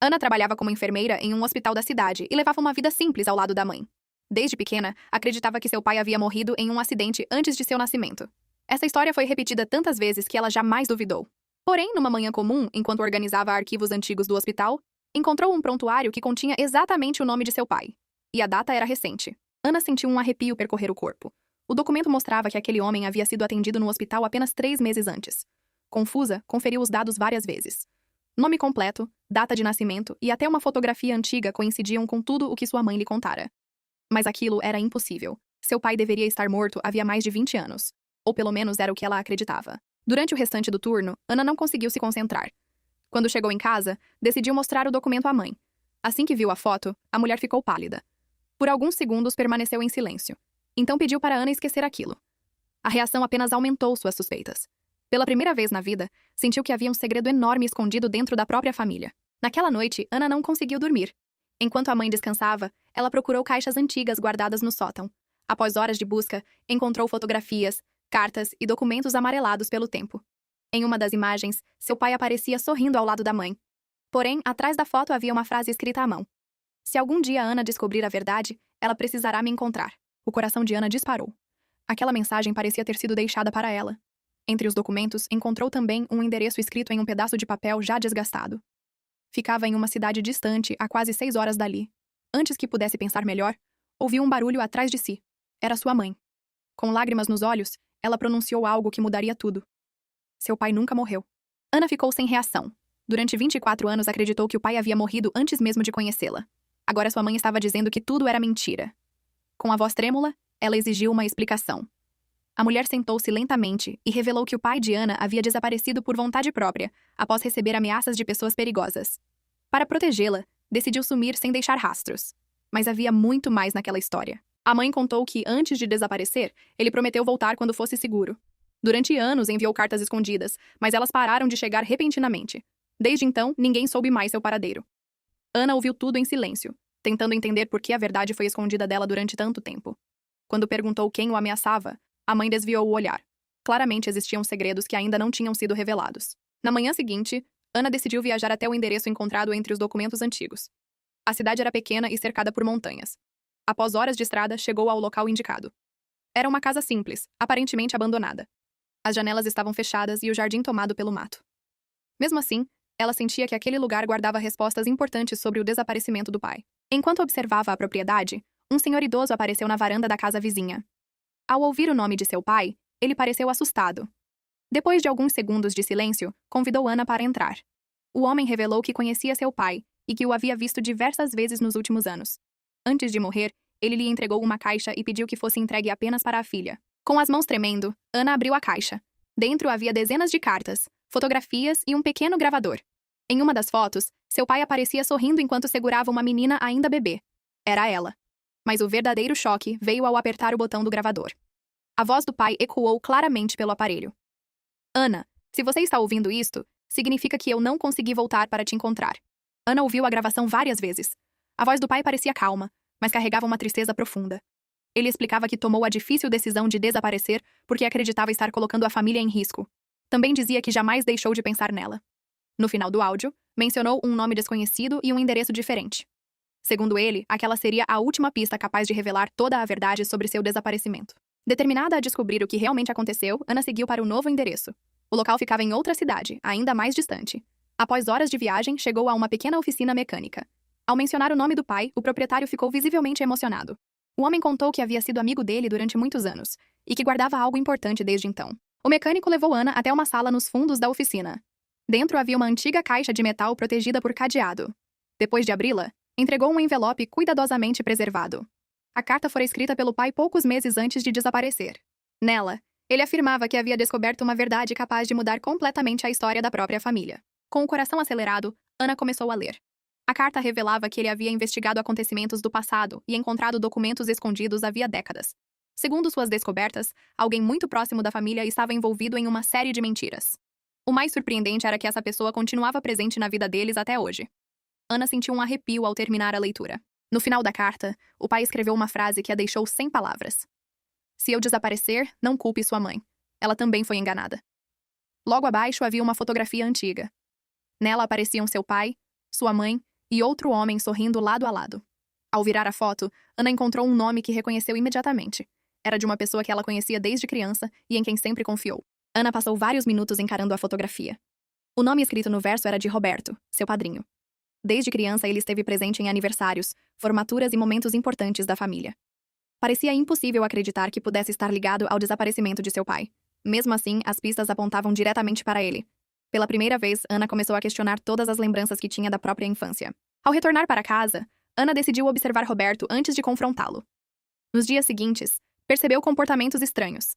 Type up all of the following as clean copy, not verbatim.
Ana trabalhava como enfermeira em um hospital da cidade e levava uma vida simples ao lado da mãe. Desde pequena, acreditava que seu pai havia morrido em um acidente antes de seu nascimento. Essa história foi repetida tantas vezes que ela jamais duvidou. Porém, numa manhã comum, enquanto organizava arquivos antigos do hospital, encontrou um prontuário que continha exatamente o nome de seu pai. E a data era recente. Ana sentiu um arrepio percorrer o corpo. O documento mostrava que aquele homem havia sido atendido no hospital apenas 3 meses antes. Confusa, conferiu os dados várias vezes. Nome completo, data de nascimento e até uma fotografia antiga coincidiam com tudo o que sua mãe lhe contara. Mas aquilo era impossível. Seu pai deveria estar morto havia mais de 20 anos. Ou pelo menos era o que ela acreditava. Durante o restante do turno, Ana não conseguiu se concentrar. Quando chegou em casa, decidiu mostrar o documento à mãe. Assim que viu a foto, a mulher ficou pálida. Por alguns segundos permaneceu em silêncio. Então pediu para Ana esquecer aquilo. A reação apenas aumentou suas suspeitas. Pela primeira vez na vida, sentiu que havia um segredo enorme escondido dentro da própria família. Naquela noite, Ana não conseguiu dormir. Enquanto a mãe descansava, ela procurou caixas antigas guardadas no sótão. Após horas de busca, encontrou fotografias, cartas e documentos amarelados pelo tempo. Em uma das imagens, seu pai aparecia sorrindo ao lado da mãe. Porém, atrás da foto havia uma frase escrita à mão. Se algum dia Ana descobrir a verdade, ela precisará me encontrar. O coração de Ana disparou. Aquela mensagem parecia ter sido deixada para ela. Entre os documentos, encontrou também um endereço escrito em um pedaço de papel já desgastado. Ficava em uma cidade distante, a quase 6 horas dali. Antes que pudesse pensar melhor, ouviu um barulho atrás de si. Era sua mãe. Com lágrimas nos olhos, ela pronunciou algo que mudaria tudo. Seu pai nunca morreu. Ana ficou sem reação. Durante 24 anos acreditou que o pai havia morrido antes mesmo de conhecê-la. Agora sua mãe estava dizendo que tudo era mentira. Com a voz trêmula, ela exigiu uma explicação. A mulher sentou-se lentamente e revelou que o pai de Ana havia desaparecido por vontade própria, após receber ameaças de pessoas perigosas. Para protegê-la, decidiu sumir sem deixar rastros. Mas havia muito mais naquela história. A mãe contou que, antes de desaparecer, ele prometeu voltar quando fosse seguro. Durante anos enviou cartas escondidas, mas elas pararam de chegar repentinamente. Desde então, ninguém soube mais seu paradeiro. Ana ouviu tudo em silêncio, tentando entender por que a verdade foi escondida dela durante tanto tempo. Quando perguntou quem o ameaçava, a mãe desviou o olhar. Claramente existiam segredos que ainda não tinham sido revelados. Na manhã seguinte, Ana decidiu viajar até o endereço encontrado entre os documentos antigos. A cidade era pequena e cercada por montanhas. Após horas de estrada, chegou ao local indicado. Era uma casa simples, aparentemente abandonada. As janelas estavam fechadas e o jardim tomado pelo mato. Mesmo assim, ela sentia que aquele lugar guardava respostas importantes sobre o desaparecimento do pai. Enquanto observava a propriedade, um senhor idoso apareceu na varanda da casa vizinha. Ao ouvir o nome de seu pai, ele pareceu assustado. Depois de alguns segundos de silêncio, convidou Ana para entrar. O homem revelou que conhecia seu pai e que o havia visto diversas vezes nos últimos anos. Antes de morrer, ele lhe entregou uma caixa e pediu que fosse entregue apenas para a filha. Com as mãos tremendo, Ana abriu a caixa. Dentro havia dezenas de cartas, fotografias e um pequeno gravador. Em uma das fotos, seu pai aparecia sorrindo enquanto segurava uma menina ainda bebê. Era ela. Mas o verdadeiro choque veio ao apertar o botão do gravador. A voz do pai ecoou claramente pelo aparelho. Ana, se você está ouvindo isto, significa que eu não consegui voltar para te encontrar. Ana ouviu a gravação várias vezes. A voz do pai parecia calma, mas carregava uma tristeza profunda. Ele explicava que tomou a difícil decisão de desaparecer porque acreditava estar colocando a família em risco. Também dizia que jamais deixou de pensar nela. No final do áudio, mencionou um nome desconhecido e um endereço diferente. Segundo ele, aquela seria a última pista capaz de revelar toda a verdade sobre seu desaparecimento. Determinada a descobrir o que realmente aconteceu, Ana seguiu para o novo endereço. O local ficava em outra cidade, ainda mais distante. Após horas de viagem, chegou a uma pequena oficina mecânica. Ao mencionar o nome do pai, o proprietário ficou visivelmente emocionado. O homem contou que havia sido amigo dele durante muitos anos e que guardava algo importante desde então. O mecânico levou Ana até uma sala nos fundos da oficina. Dentro havia uma antiga caixa de metal protegida por cadeado. Depois de abri-la, entregou um envelope cuidadosamente preservado. A carta fora escrita pelo pai poucos meses antes de desaparecer. Nela, ele afirmava que havia descoberto uma verdade capaz de mudar completamente a história da própria família. Com o coração acelerado, Ana começou a ler. A carta revelava que ele havia investigado acontecimentos do passado e encontrado documentos escondidos havia décadas. Segundo suas descobertas, alguém muito próximo da família estava envolvido em uma série de mentiras. O mais surpreendente era que essa pessoa continuava presente na vida deles até hoje. Ana sentiu um arrepio ao terminar a leitura. No final da carta, o pai escreveu uma frase que a deixou sem palavras. Se eu desaparecer, não culpe sua mãe. Ela também foi enganada. Logo abaixo havia uma fotografia antiga. Nela apareciam seu pai, sua mãe e outro homem sorrindo lado a lado. Ao virar a foto, Ana encontrou um nome que reconheceu imediatamente. Era de uma pessoa que ela conhecia desde criança e em quem sempre confiou. Ana passou vários minutos encarando a fotografia. O nome escrito no verso era de Roberto, seu padrinho. Desde criança, ele esteve presente em aniversários, formaturas e momentos importantes da família. Parecia impossível acreditar que pudesse estar ligado ao desaparecimento de seu pai. Mesmo assim, as pistas apontavam diretamente para ele. Pela primeira vez, Ana começou a questionar todas as lembranças que tinha da própria infância. Ao retornar para casa, Ana decidiu observar Roberto antes de confrontá-lo. Nos dias seguintes, percebeu comportamentos estranhos.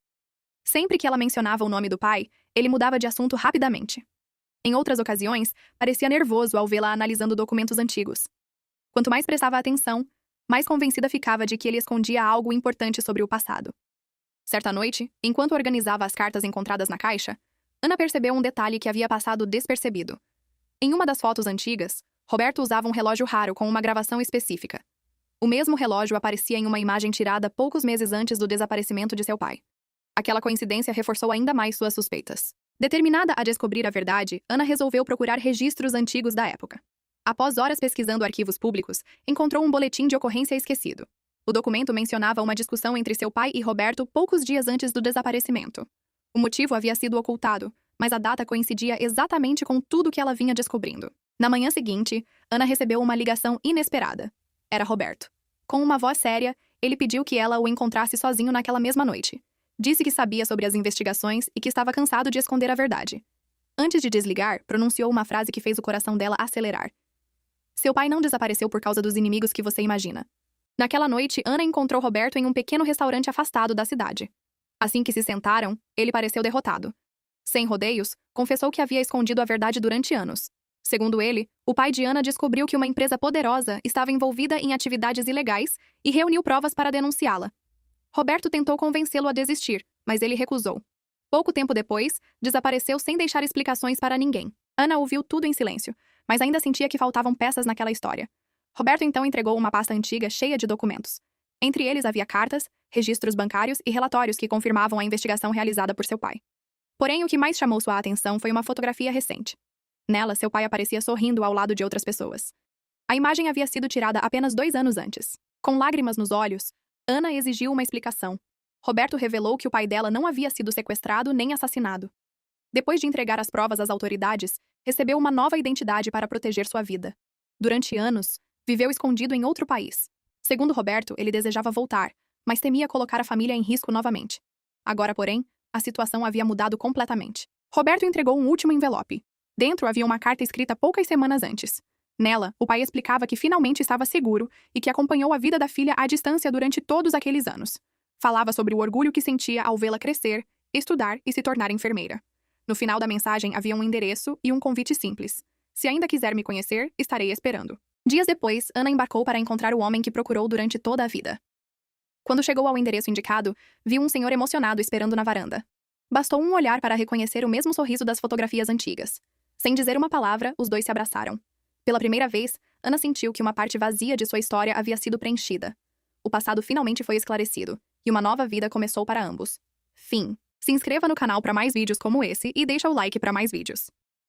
Sempre que ela mencionava o nome do pai, ele mudava de assunto rapidamente. Em outras ocasiões, parecia nervoso ao vê-la analisando documentos antigos. Quanto mais prestava atenção, mais convencida ficava de que ele escondia algo importante sobre o passado. Certa noite, enquanto organizava as cartas encontradas na caixa, Ana percebeu um detalhe que havia passado despercebido. Em uma das fotos antigas, Roberto usava um relógio raro com uma gravação específica. O mesmo relógio aparecia em uma imagem tirada poucos meses antes do desaparecimento de seu pai. Aquela coincidência reforçou ainda mais suas suspeitas. Determinada a descobrir a verdade, Ana resolveu procurar registros antigos da época. Após horas pesquisando arquivos públicos, encontrou um boletim de ocorrência esquecido. O documento mencionava uma discussão entre seu pai e Roberto poucos dias antes do desaparecimento. O motivo havia sido ocultado, mas a data coincidia exatamente com tudo que ela vinha descobrindo. Na manhã seguinte, Ana recebeu uma ligação inesperada. Era Roberto. Com uma voz séria, ele pediu que ela o encontrasse sozinho naquela mesma noite. Disse que sabia sobre as investigações e que estava cansado de esconder a verdade. Antes de desligar, pronunciou uma frase que fez o coração dela acelerar. Seu pai não desapareceu por causa dos inimigos que você imagina. Naquela noite, Ana encontrou Roberto em um pequeno restaurante afastado da cidade. Assim que se sentaram, ele pareceu derrotado. Sem rodeios, confessou que havia escondido a verdade durante anos. Segundo ele, o pai de Ana descobriu que uma empresa poderosa estava envolvida em atividades ilegais e reuniu provas para denunciá-la. Roberto tentou convencê-lo a desistir, mas ele recusou. Pouco tempo depois, desapareceu sem deixar explicações para ninguém. Ana ouviu tudo em silêncio, mas ainda sentia que faltavam peças naquela história. Roberto então entregou uma pasta antiga cheia de documentos. Entre eles havia cartas, registros bancários e relatórios que confirmavam a investigação realizada por seu pai. Porém, o que mais chamou sua atenção foi uma fotografia recente. Nela, seu pai aparecia sorrindo ao lado de outras pessoas. A imagem havia sido tirada apenas 2 anos antes. Com lágrimas nos olhos, Ana exigiu uma explicação. Roberto revelou que o pai dela não havia sido sequestrado nem assassinado. Depois de entregar as provas às autoridades, recebeu uma nova identidade para proteger sua vida. Durante anos, viveu escondido em outro país. Segundo Roberto, ele desejava voltar, mas temia colocar a família em risco novamente. Agora, porém, a situação havia mudado completamente. Roberto entregou um último envelope. Dentro havia uma carta escrita poucas semanas antes. Nela, o pai explicava que finalmente estava seguro e que acompanhou a vida da filha à distância durante todos aqueles anos. Falava sobre o orgulho que sentia ao vê-la crescer, estudar e se tornar enfermeira. No final da mensagem havia um endereço e um convite simples. Se ainda quiser me conhecer, estarei esperando. Dias depois, Ana embarcou para encontrar o homem que procurou durante toda a vida. Quando chegou ao endereço indicado, viu um senhor emocionado esperando na varanda. Bastou um olhar para reconhecer o mesmo sorriso das fotografias antigas. Sem dizer uma palavra, os dois se abraçaram. Pela primeira vez, Ana sentiu que uma parte vazia de sua história havia sido preenchida. O passado finalmente foi esclarecido, e uma nova vida começou para ambos. Fim. Se inscreva no canal para mais vídeos como esse e deixa o like para mais vídeos.